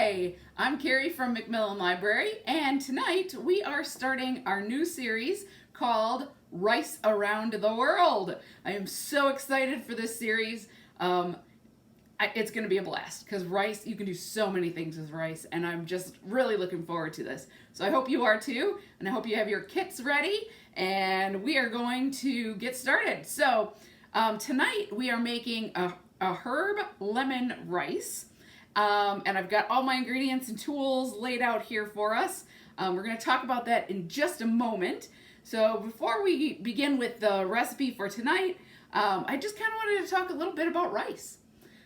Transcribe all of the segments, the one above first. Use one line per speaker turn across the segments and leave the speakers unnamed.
Hi, I'm Carrie from Macmillan Library, and tonight we are starting our new series called Rice Around the World. I am so excited for this series. It's going to be a blast because rice, you can do so many things with rice, and I'm just really looking forward to this. So I hope you are too, and I hope you have your kits ready, and we are going to get started. So tonight we are making a herb lemon rice. And I've got all my ingredients and tools laid out here for us. We're going to talk about that in just a moment. So before we begin with the recipe for tonight, I just kind of wanted to talk a little bit about rice.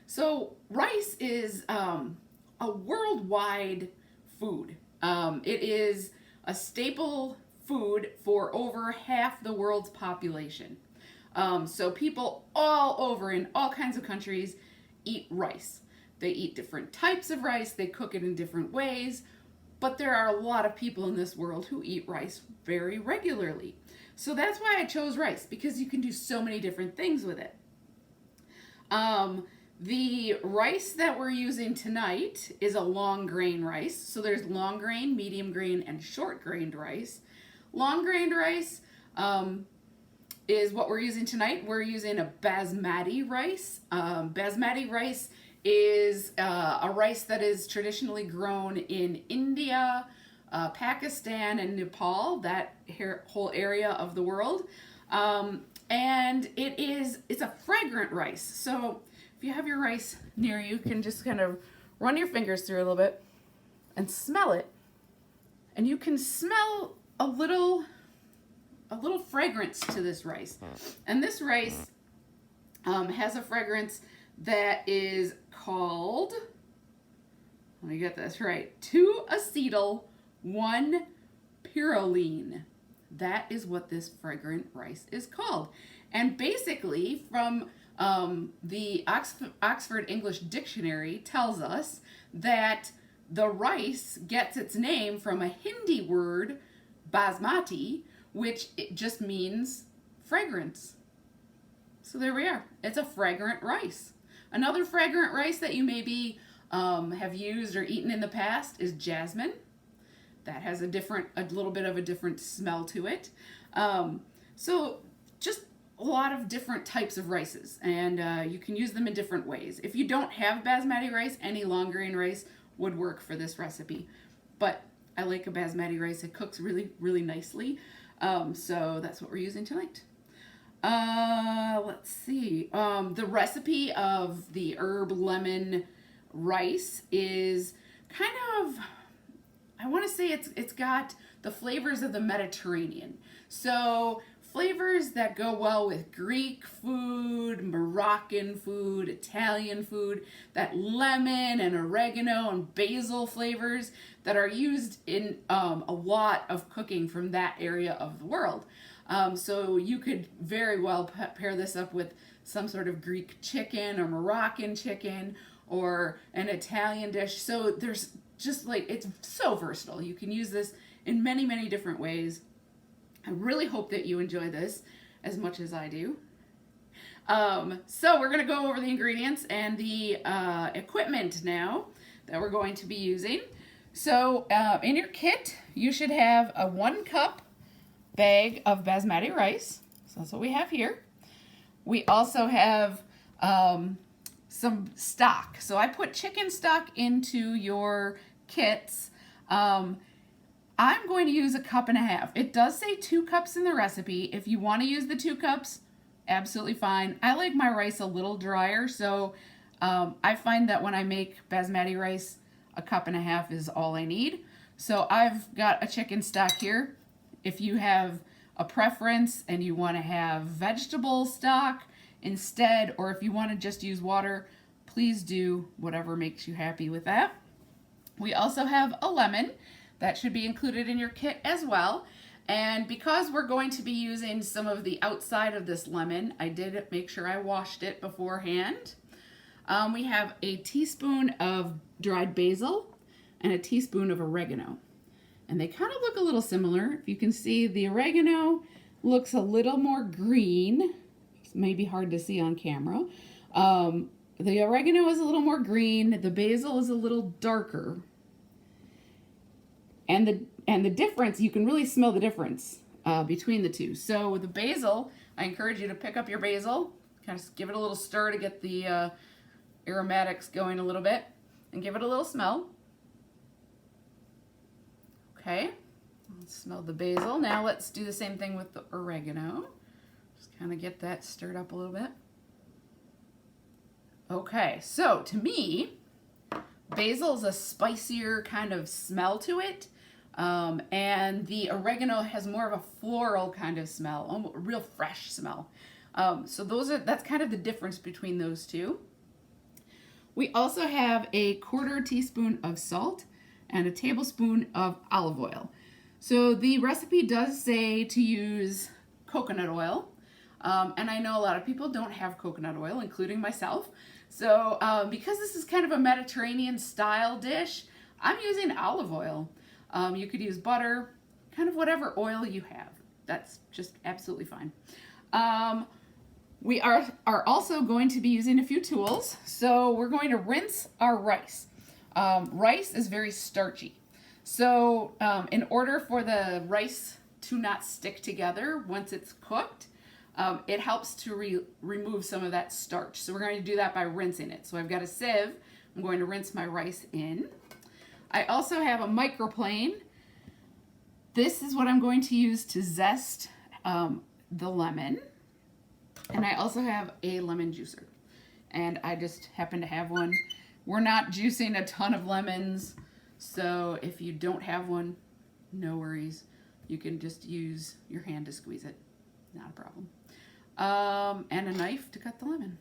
So rice is a worldwide food. It is a staple food for over half the world's population. So people all over in all kinds of countries eat rice. They eat different types of rice, they cook it in different ways, but there are a lot of people in this world who eat rice very regularly. So that's why I chose rice, because you can do so many different things with it. The rice that we're using tonight is a long grain rice. So there's long grain, medium grain, and short grained rice. Long grained rice is what we're using tonight. We're using a basmati rice. Basmati rice is a rice that is traditionally grown in India, Pakistan, and Nepal, that whole area of the world. And it's a fragrant rice. So if you have your rice near you, you can just kind of run your fingers through a little bit and smell it. And you can smell a little fragrance to this rice. And this rice has a fragrance that is called, let me get this right, 2-acetyl-1-pyrroline. That is what this fragrant rice is called. And basically, from the Oxford English Dictionary tells us that the rice gets its name from a Hindi word, basmati, which it just means fragrance. So there we are. It's a fragrant rice. Another fragrant rice that you maybe have used or eaten in the past is jasmine. That has a little bit of a different smell to it. So just a lot of different types of rices, and you can use them in different ways. If you don't have basmati rice, any long grain rice would work for this recipe. But I like a basmati rice. It cooks really, really nicely. So that's what we're using tonight. Let's see. The recipe of the herb lemon rice is kind of, I want to say it's got the flavors of the Mediterranean. So flavors that go well with Greek food, Moroccan food, Italian food, that lemon and oregano and basil flavors that are used in a lot of cooking from that area of the world. So you could very well pair this up with some sort of Greek chicken or Moroccan chicken or an Italian dish. So there's just it's so versatile. You can use this in many, many different ways. I really hope that you enjoy this as much as I do. So we're going to go over the ingredients and the equipment now that we're going to be using. So in your kit, you should have a 1 cup bag of basmati rice. So that's what we have here. We also have some stock. So I put chicken stock into your kits. I'm going to use 1.5 cups. It does say 2 cups in the recipe. If you want to use the 2 cups, absolutely fine. I like my rice a little drier, so I find that when I make basmati rice, 1.5 cups is all I need. So I've got a chicken stock here. If you have a preference and you want to have vegetable stock instead, or if you want to just use water, please do whatever makes you happy with that. We also have a lemon. That should be included in your kit as well. And because we're going to be using some of the outside of this lemon, I did make sure I washed it beforehand. We have a teaspoon of dried basil and a teaspoon of oregano. And they kind of look a little similar. If you can see, the oregano looks a little more green. It's maybe hard to see on camera. The oregano is a little more green. The basil is a little darker. And the difference, you can really smell the difference between the two. So with the basil, I encourage you to pick up your basil, kind of give it a little stir to get the aromatics going a little bit, and give it a little smell. Okay, let's smell the basil. Now let's do the same thing with the oregano. Just kind of get that stirred up a little bit. Okay, so to me, basil is a spicier kind of smell to it, and the oregano has more of a floral kind of smell, a real fresh smell. So that's kind of the difference between those two. We also have a 1/4 teaspoon of salt and a tablespoon of olive oil. So the recipe does say to use coconut oil, and I know a lot of people don't have coconut oil, including myself. So because this is kind of a Mediterranean style dish, I'm using olive oil. You could use butter, kind of whatever oil you have. That's just absolutely fine. We are also going to be using a few tools. So we're going to rinse our rice. Rice is very starchy. So in order for the rice to not stick together once it's cooked, it helps to remove some of that starch. So we're going to do that by rinsing it. So I've got a sieve. I'm going to rinse my rice in. I also have a microplane. This is what I'm going to use to zest the lemon. And I also have a lemon juicer. And I just happen to have one. We're not juicing a ton of lemons, so if you don't have one, no worries. You can just use your hand to squeeze it. Not a problem. And a knife to cut the lemon.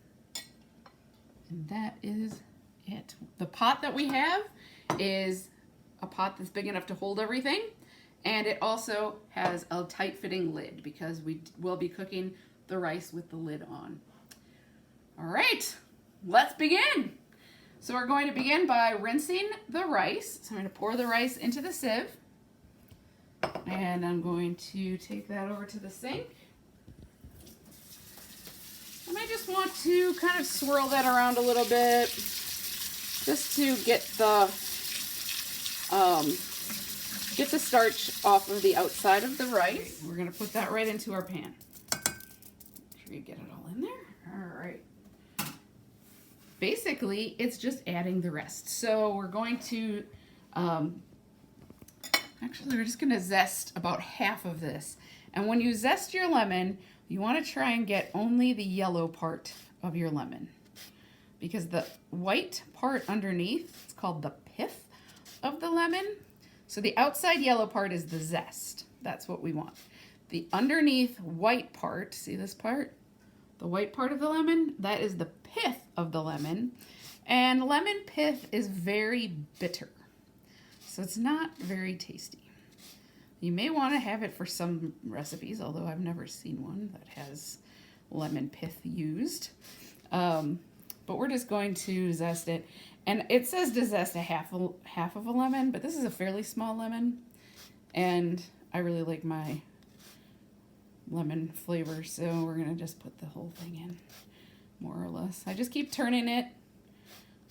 And that is it. The pot that we have is a pot that's big enough to hold everything. And it also has a tight-fitting lid because we will be cooking the rice with the lid on. All right, let's begin. So we're going to begin by rinsing the rice. So I'm going to pour the rice into the sieve. And I'm going to take that over to the sink. And I just want to kind of swirl that around a little bit just to get the starch off of the outside of the rice. We're going to put that right into our pan. Make sure you get it all in there. All right. Basically, it's just adding the rest. So we're going to, actually, we're just going to zest about half of this. And when you zest your lemon, you want to try and get only the yellow part of your lemon. Because the white part underneath, it's called the pith of the lemon. So the outside yellow part is the zest. That's what we want. The underneath white part, see this part? The white part of the lemon, that is the pith of the lemon. And lemon pith is very bitter. So it's not very tasty. You may want to have it for some recipes, although I've never seen one that has lemon pith used. But we're just going to zest it. And it says to zest a half of a lemon, but this is a fairly small lemon. And I really like my lemon flavor, so we're going to just put the whole thing in, more or less. I just keep turning it,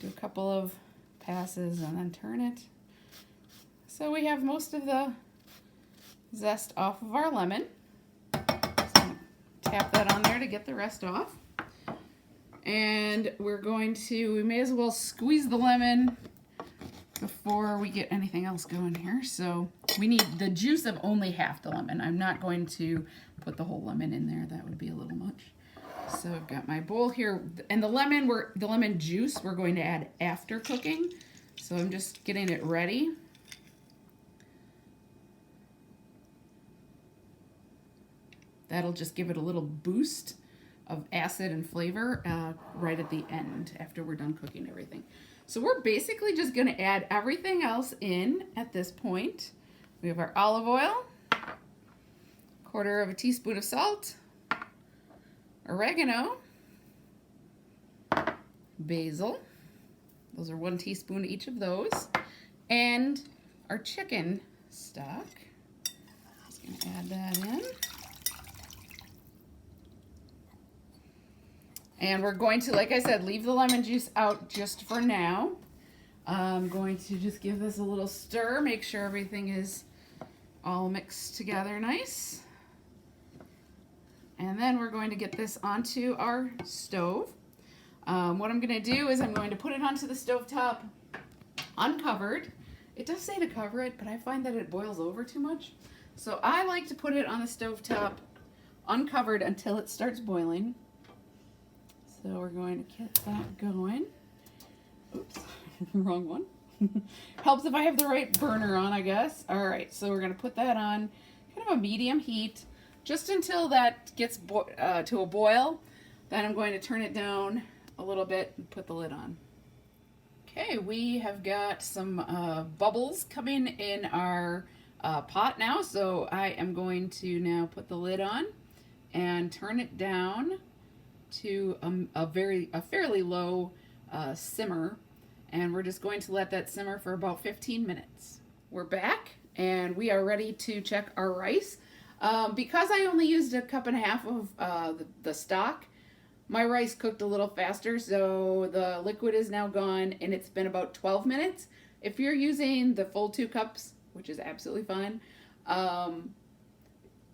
do a couple of passes, and then turn it. So we have most of the zest off of our lemon. Just gonna tap that on there to get the rest off. And we're going to, we may as well squeeze the lemon before we get anything else going here. So we need the juice of only half the lemon. I'm not going to put the whole lemon in there. That would be a little much. So I've got my bowl here. And the lemon juice we're going to add after cooking. So I'm just getting it ready. That'll just give it a little boost of acid and flavor right at the end after we're done cooking everything. So we're basically just going to add everything else in at this point. We have our olive oil, 1/4 teaspoon of salt, oregano, basil, those are 1 teaspoon each of those, and our chicken stock. Just going to add that in. And we're going to, like I said, leave the lemon juice out just for now. I'm going to just give this a little stir, make sure everything is all mixed together nice. And then we're going to get this onto our stove. What I'm going to do is I'm going to put it onto the stovetop uncovered. It does say to cover it, but I find that it boils over too much. So I like to put it on the stovetop uncovered until it starts boiling. So we're going to get that going. Oops, wrong one. Helps if I have the right burner on, I guess. All right, so we're going to put that on kind of a medium heat just until that gets to a boil. Then I'm going to turn it down a little bit and put the lid on. Okay, we have got some bubbles coming in our pot now, so I am going to now put the lid on and turn it down to a fairly low simmer, and we're just going to let that simmer for about 15 minutes. We're back and we are ready to check our rice. Because I only used 1.5 cups of the stock, my rice cooked a little faster, so the liquid is now gone and it's been about 12 minutes. If you're using the full 2 cups, which is absolutely fine,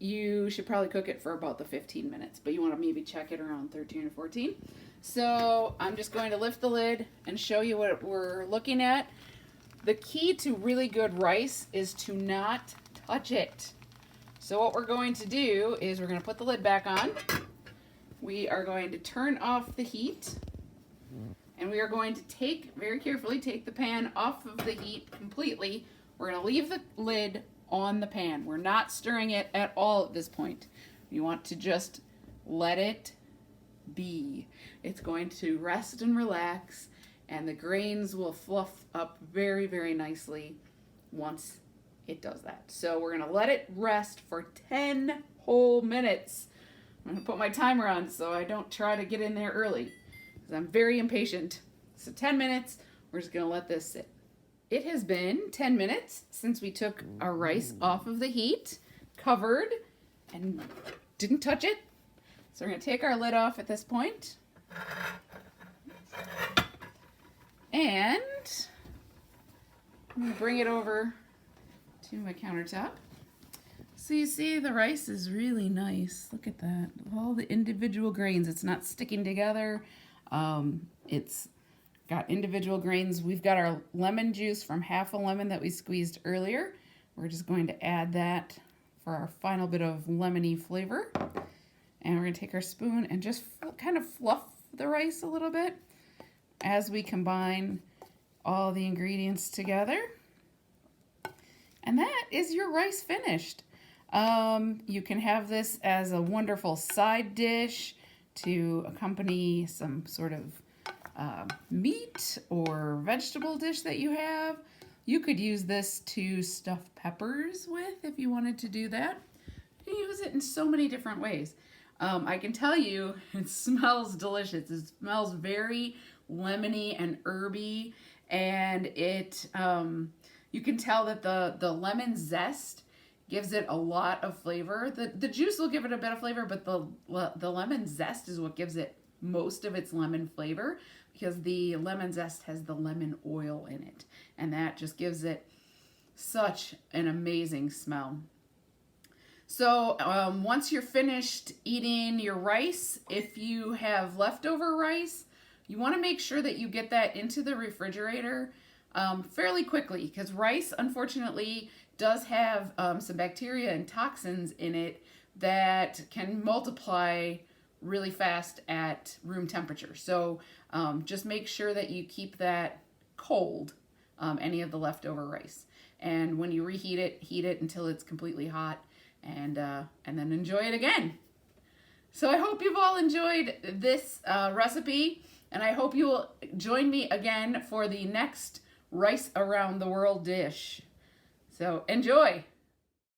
you should probably cook it for about the 15 minutes, but you want to maybe check it around 13 or 14. So I'm just going to lift the lid and show you what we're looking at. The key to really good rice is to not touch it. So what we're going to do is we're going to put the lid back on. We are going to turn off the heat, and we are going to very carefully take the pan off of the heat completely. We're going to leave the lid on the pan. We're not stirring it at all at this point. You want to just let it be. It's going to rest and relax, and the grains will fluff up very, very nicely once it does that. So we're going to let it rest for 10 whole minutes. I'm going to put my timer on so I don't try to get in there early, because I'm very impatient. So 10 minutes, we're just going to let this sit. It has been 10 minutes since we took our rice off of the heat, covered, and didn't touch it. So we're going to take our lid off at this point. And I'm going to bring it over to my countertop. So you see the rice is really nice. Look at that. All the individual grains. It's not sticking together. It's got individual grains. We've got our lemon juice from half a lemon that we squeezed earlier. We're just going to add that for our final bit of lemony flavor. And we're going to take our spoon and just kind of fluff the rice a little bit as we combine all the ingredients together. And that is your rice finished. You can have this as a wonderful side dish to accompany some sort of meat or vegetable dish that you have. You could use this to stuff peppers with if you wanted to do that. You can use it in so many different ways. I can tell you it smells delicious. It smells very lemony and herby, and it you can tell that the lemon zest gives it a lot of flavor. The juice will give it a bit of flavor, but the lemon zest is what gives it most of its lemon flavor, because the lemon zest has the lemon oil in it, and that just gives it such an amazing smell. So once you're finished eating your rice, if you have leftover rice, you want to make sure that you get that into the refrigerator fairly quickly, because rice, unfortunately, does have some bacteria and toxins in it that can multiply really fast at room temperature. So just make sure that you keep that cold, any of the leftover rice. And when you reheat it, heat it until it's completely hot, and then enjoy it again. So I hope you've all enjoyed this recipe, and I hope you will join me again for the next Rice Around the World dish. So enjoy!